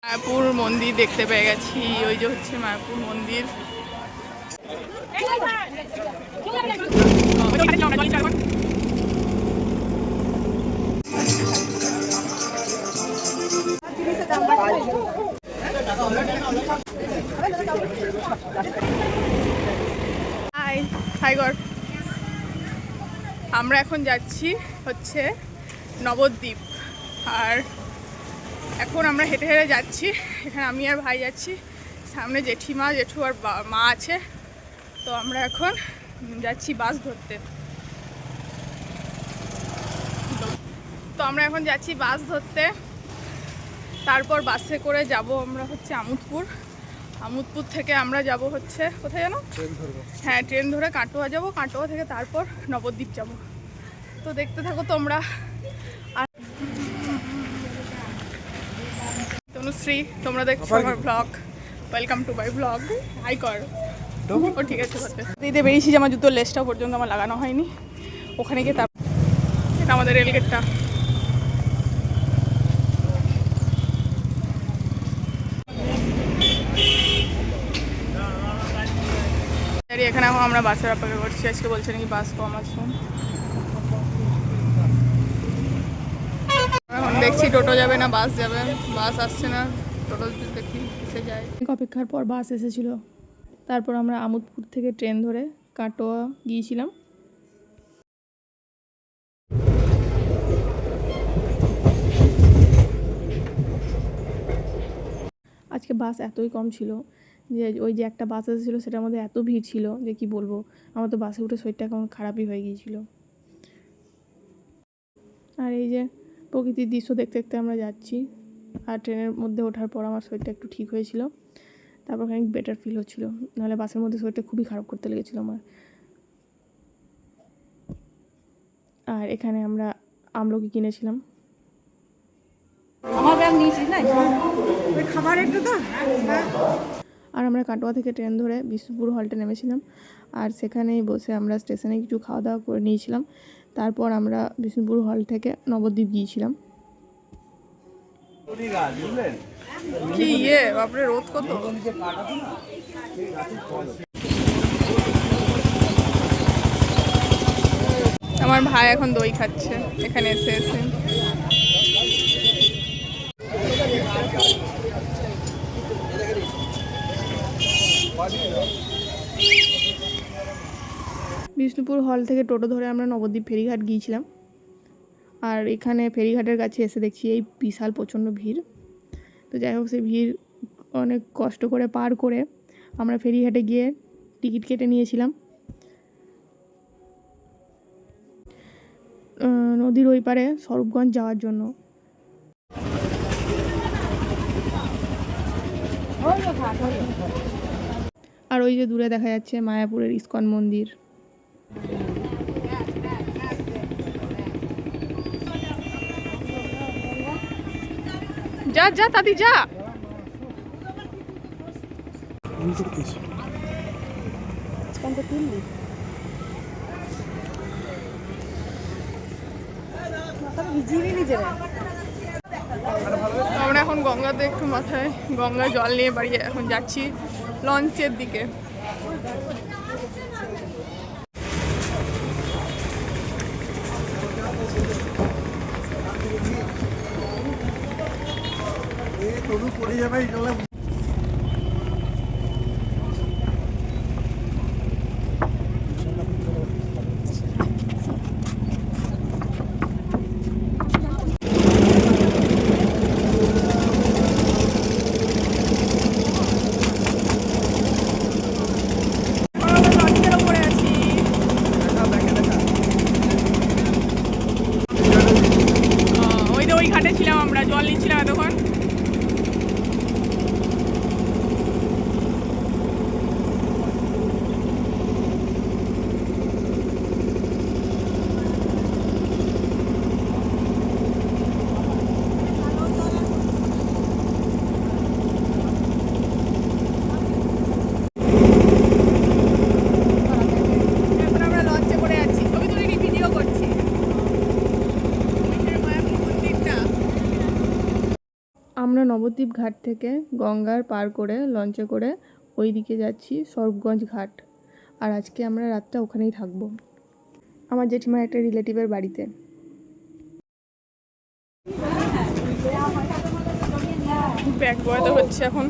মায়াপুর মন্দির দেখতে পেয়ে গেছি। ওই যে হচ্ছে মায়াপুর মন্দির। আমরা এখন যাচ্ছি হচ্ছে নবদ্বীপ। আর এখন আমরা হেঁটে হেঁটে যাচ্ছি। এখানে আমি আর ভাই যাচ্ছি, সামনে জেঠিমা জেঠু আর মা আছে। তো আমরা এখন যাচ্ছি বাস ধরতে। তারপর বাসে করে যাব আমরা হচ্ছে আমোদপুর। আমোদপুর থেকে আমরা যাব হচ্ছে কোথায় জানো? হ্যাঁ, ট্রেন ধরে কাটোয়া যাব। কাটোয়া থেকে তারপর নবদ্বীপ যাব। তো দেখতে থাকো তোমরা। আর তনুশ্রী, তোমরা দেখছো আমার blog. Welcome to my blog. Hi কর। ও ঠিক আছে। দিতে বেরিয়েছি যে আমার জুতোর লেসটা পর্যন্ত আমার লাগানো হয়নি। ওখানে গিয়ে তারপর এটা আমাদের রেলগেটটা। এখানে এখন আমরা বাসের অপেক্ষা করছি। আজকে বলছে নাকি বাস কম আছে। এখন দেখছি টোটো যাবে না বাস যাবে। বাস আসছে না, টোটো দেখি এসে যায়। অপেক্ষার পর বাস এসেছিল। তারপর আমরা আমোদপুর থেকে ট্রেন ধরে কাটোয়া গিয়েছিলাম। আজকে বাস এতই কম ছিল যে ওই যে একটা বাস এসেছিলো সেটার মধ্যে এত ভিড় ছিল যে কি বলবো। আমার তো বাসে উঠে শরীরটা কেমন খারাপই হয়ে গিয়েছিল। আর এই যে প্রকৃতির দৃশ্য দেখতে দেখতে আমরা যাচ্ছি। আর ট্রেনের মধ্যে ওঠার পর আমার শরীরটা একটু ঠিক হয়েছিল। তারপর অনেক বেটার ফিল হচ্ছিলো। নাহলে বাসের মধ্যে শরীরটা খুবই খারাপ করতে লেগেছিলো আমার। আর এখানে আমরা আমলকি কিনেছিলাম। আর আমরা কাটোয়া থেকে ট্রেন ধরে বিষ্ণুপুর হল্টে নেমেছিলাম। আর সেখানেই বসে আমরা স্টেশনে কিছু খাওয়া দাওয়া করে নিয়েছিলাম। তারপর আমরা বিষ্ণুপুর হল থেকে নবদ্বীপ গিয়েছিলাম। কি বাপরে, রোদ কত! আমার ভাই এখন দই খাচ্ছে এখানে এসে এসে। বিষ্ণুপুর হল থেকে টোটো ধরে আমরা নবদ্বীপ ফেরিঘাট গিয়েছিলাম। আর এখানে ফেরিঘাটের কাছে এসে দেখছি এই বিশাল প্রচণ্ড ভিড়। তো যাই হোক, সেই ভিড় অনেক কষ্ট করে পার করে আমরা ফেরিঘাটে গিয়ে টিকিট কেটে নিয়েছিলাম নদীর ওই পারে স্বরূপগঞ্জ যাওয়ার জন্য। আর ওই যে দূরে দেখা যাচ্ছে মায়াপুরের ইস্কন মন্দির। যা যা দাদি যা। আমরা এখন গঙ্গাতে একটু মাথায় গঙ্গায় জল নিয়ে বাড়ি এখন যাচ্ছি লঞ্চের দিকে। ওই ঘাটে ছিলাম, আমরা জল নিচ্ছিলাম এতক্ষণ। নবদ্বীপ ঘাট থেকে গঙ্গার পার করে লঞ্চে করে ওই দিকে যাচ্ছি স্বরূপগঞ্জ ঘাট। আর আজকে আমরা রাতটা ওখানেই থাকবো, আমার জেঠিমার একটা রিলেটিভের বাড়িতে। ব্যাগ বয়াতে হচ্ছে এখন।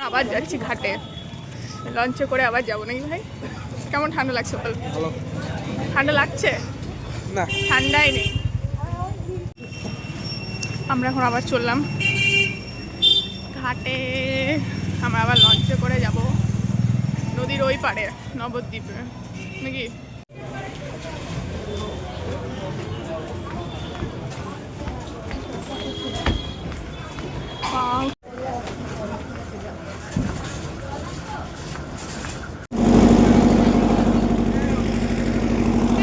আবার যাচ্ছি ঘাটে, লঞ্চে করে আবার যাবো নাকি ভাই? কেমন ঠান্ডা লাগছে বল? ঠান্ডা লাগছে না? ঠান্ডাই নেই। আমরা এখন আবার চললাম ঘাটে। আমরা আবার লঞ্চে করে যাব নদীর ওই পাড়ে নবদ্বীপে নাকি।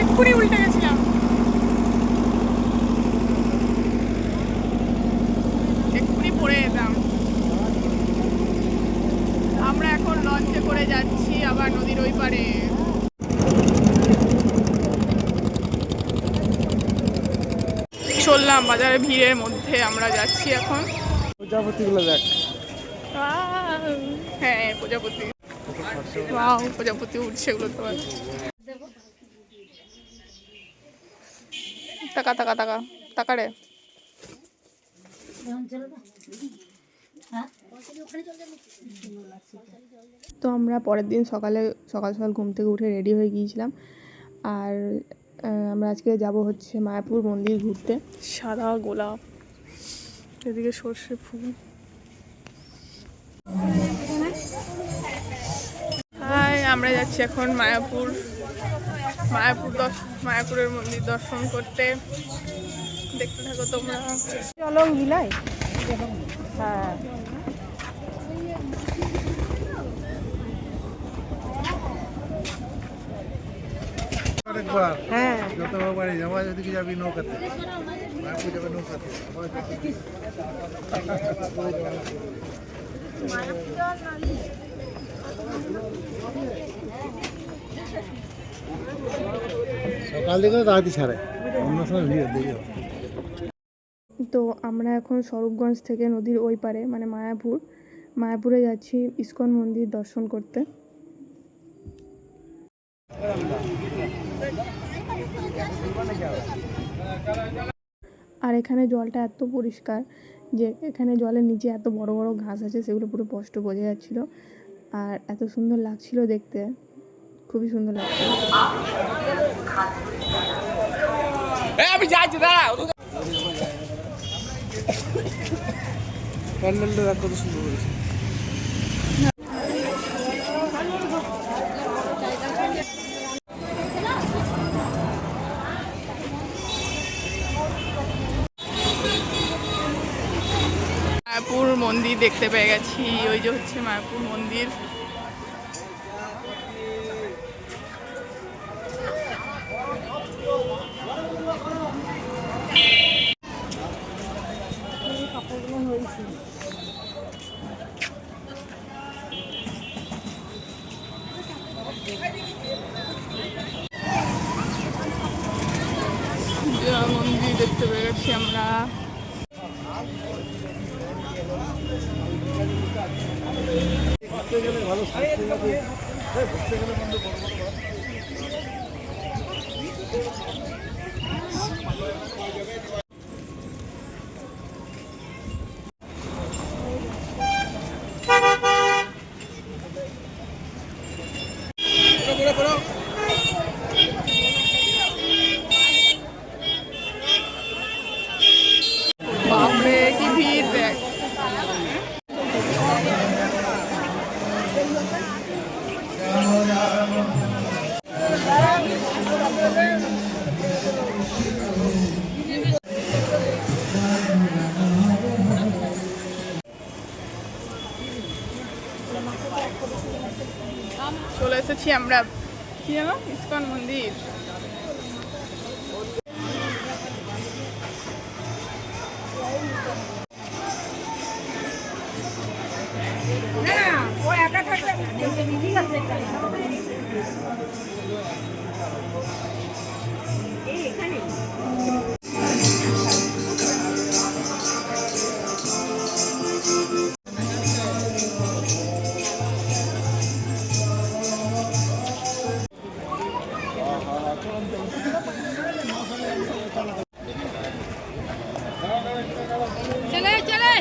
এক্ষুনি উল্টে গেছিলাম, এক্ষুনি পড়ে যেতাম। আমরা এখন লঞ্চে করে যাচ্ছি আবার নদীর ওই পাড়ে। চললাম বাজারে, ভিড়ের মধ্যে আমরা যাচ্ছি এখন। প্রজাপতিগুলো দেখ। হ্যাঁ প্রজাপতি, প্রজাপতি উঠছে এগুলো তো। টাকা টাকা টাকা টাকা রে। তো আমরা পরের দিন সকাল সকাল ঘুম থেকে উঠে রেডি হয়ে গিয়েছিলাম। আর আমরা আজকে যাব হচ্ছে মায়াপুর মন্দির ঘুরতে। সাদা গোলাপ, এদিকে সর্ষে ফুল। হাই, আমরা যাচ্ছি এখন মায়াপুরের মন্দির দর্শন করতে। দেখতে থাকো তোমরা। চলো মিলাই। হ্যাঁ হ্যাঁ, যত বাড়ি যাওয়া ওদিকে যাবি নৌকাতে, মায়াপুর যাবে নৌকাতে। সকাল দিকে রাতে ছাড়ে, অন্য সময় ভিড় দেরি হবে। তো আমরা এখন স্বরূপগঞ্জ থেকে নদীর ওই পারে মানে মায়াপুরে যাচ্ছি ইস্কন মন্দির দর্শন করতে। আর এখানে জলটা এত পরিষ্কার যে এখানে জলের নিচে এত বড় বড় ঘাস আছে, সেগুলো পুরো স্পষ্ট বোঝা যাচ্ছিল। আর এত সুন্দর লাগছিল দেখতে, খুবই সুন্দর লাগছিল। আমি যাচ্ছি, দাঁড়া। প্যান্ডেলটা কত সুন্দর করেছে। মায়াপুর মন্দির দেখতে পেয়ে গেছি, ওই যে হচ্ছে মায়াপুর মন্দির। মন্দির দেখতে পেয়ে গেছি আমরা। বাপরে কি ভিড় দেখ। চলে এসেছি আমরা কি জানো ইস্কন মন্দির। চলে চলে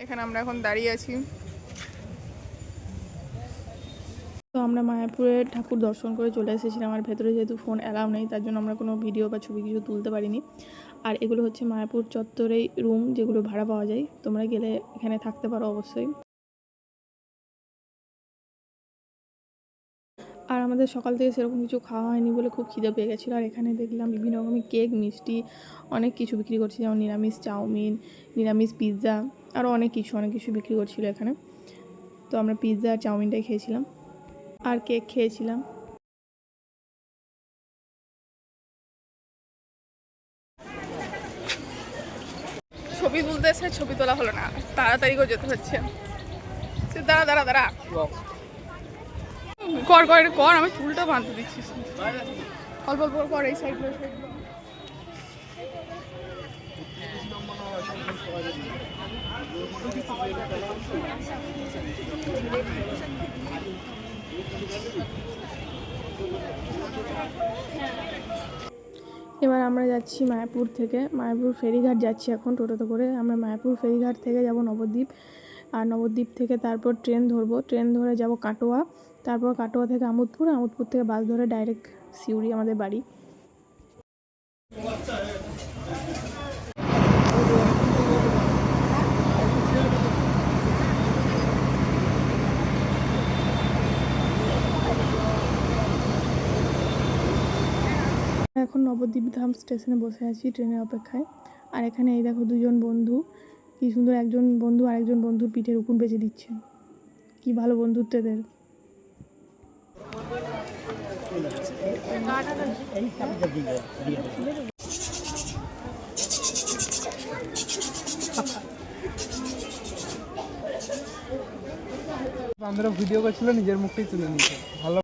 এখানে আমরা এখন দাঁড়িয়ে আছি। তো আমরা মায়াপুরের ঠাকুর দর্শন করে চলে এসেছিলাম। আর ভেতরে যেহেতু ফোন অ্যালাউ নেই, তার জন্য আমরা কোনো ভিডিও বা ছবি কিছু তুলতে পারিনি। আর এগুলো হচ্ছে মায়াপুর চত্বরেই রুম, যেগুলো ভাড়া পাওয়া যায়। তোমরা গেলে এখানে থাকতে পারো অবশ্যই। আর আমাদের সকাল থেকে সেরকম কিছু খাওয়া হয়নি বলে খুব খিদে পেয়ে গেছিলো। আর এখানে দেখলাম বিভিন্ন রকমের কেক, মিষ্টি, অনেক কিছু বিক্রি করছে, যেমন নিরামিষ চাউমিন, নিরামিষ পিৎজা, আরও অনেক কিছু বিক্রি করছিল এখানে। তো আমরা পিৎজা আর চাউমিনটাই খেয়েছিলাম আর কেক খেয়েছিলাম। ছবি তুলতে এসে ছবি তোলা হলো না, তাড়াতাড়ি করে যেতে হচ্ছে। দাঁড়া দাঁড়া দাঁড়া কর কর কর, আমি চুলটা বাঁধতে দিচ্ছিস, অল্প অল্প কর। এই সাইড এবার আমরা যাচ্ছি মায়াপুর থেকে, মায়াপুর ফেরিঘাট যাচ্ছি এখন টোটোতে করে। আমরা মায়াপুর ফেরিঘাট থেকে যাব নবদ্বীপ, আর নবদ্বীপ থেকে তারপর ট্রেন ধরবো, ট্রেন ধরে যাব কাটোয়া, তারপর কাটোয়া থেকে আমোদপুর, আমোদপুর থেকে বাস ধরে ডাইরেক্ট সিউড়ি আমাদের বাড়ি। এখন নবদ্বীপ ধাম স্টেশনে বসে আছি ট্রেনের অপেক্ষায়। আর এখানে এই দেখো দুজন বন্ধু, কি সুন্দর, একজন বন্ধু আরেকজন বন্ধুর পিঠের উকুন বেঁচে দিচ্ছে। কি ভালো বন্ধুত্ব এদের। আমরা ভিডিও করছিল, নিজের মুখটাই তুলে নিচ্ছে ভালো।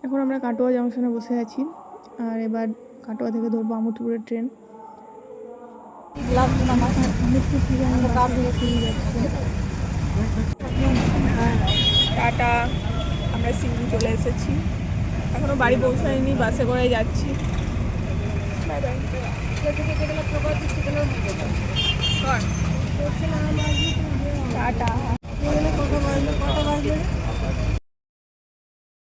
এখন আমরা কাটোয়া জংশনে বসে আছি, আর এবার কাটোয়া থেকে ধরবো আমোদপুরের ট্রেন। টাটা, আমরা সিউড়ি চলে এসেছি, এখনো বাড়ি পৌঁছায়নি, বাসে করে যাচ্ছি। Bye bye. টাটা।